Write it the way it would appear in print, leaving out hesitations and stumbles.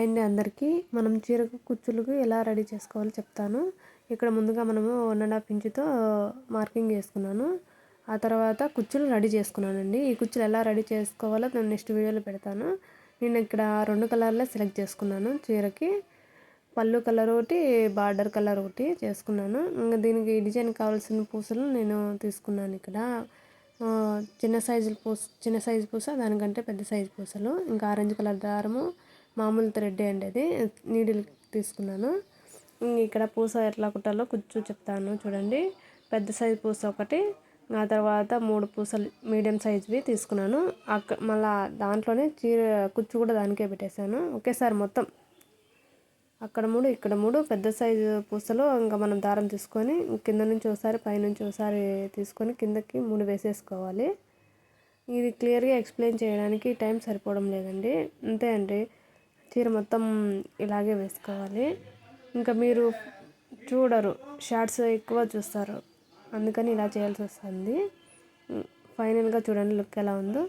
అండి అందరికీ మనం చీరకు కుచ్చులకు ఎలా రెడీ చేసుకోవాలో చెప్తాను. ఇక్కడ ముందుగా మనము 1.5 ఇంచుతో మార్కింగ్ చేసుకున్నాను. ఆ తర్వాత కుచ్చులు రెడీ చేసుకున్నానండి. ఈ కుచ్చులు ఎలా రెడీ చేసుకోవాలో నేను నెక్స్ట్ వీడియోలో పెడతాను. నేను ఇక్కడ 2 కలర్లే సెలెక్ట్ చేసుకున్నాను. చీరకి పళ్ళు కలర్ ఒకటి, బార్డర్ కలర్ ఒకటి చేసుకున్నాను. ఇంకా దీనికి డిజైన్ కావాల్సిన పూసలు నేను తీసుకున్నాను. ఇక్కడ చిన్న సైజు పూస, దానికంటే పెద్ద సైజు పూసలు, ఇంకా ఆరెంజ్ కలర్ దారము, మామూలు థ్రెడ్ అండి, అది నీడిల్ తీసుకున్నాను. ఇక్కడ పూస ఎట్లా కుట్టాలో కుచ్చు చెప్తాను చూడండి. పెద్ద సైజు పూస ఒకటి, ఆ తర్వాత 3 పూసలు మీడియం సైజువి తీసుకున్నాను. మళ్ళీ దాంట్లోనే చీర కుచ్చు కూడా దానికే పెట్టేశాను. ఒకేసారి మొత్తం అక్కడ 3 ఇక్కడ 3 పెద్ద సైజు పూసలు. ఇంకా మనం దారం తీసుకొని కింద నుంచి ఒకసారి పైనుంచి ఒకసారి తీసుకొని కిందకి 3 వేసేసుకోవాలి. ఇది క్లియర్గా ఎక్స్ప్లెయిన్ చేయడానికి టైం సరిపోవడం లేదండి, అంతే అండి. చీర మొత్తం ఇలాగే వేసుకోవాలి. ఇంకా మీరు చూడరు, షార్ట్స్ ఎక్కువ చూస్తారు, అందుకని ఇలా చేయాల్సి వస్తుంది. ఫైనల్గా చూడండి లుక్ ఎలా ఉందో.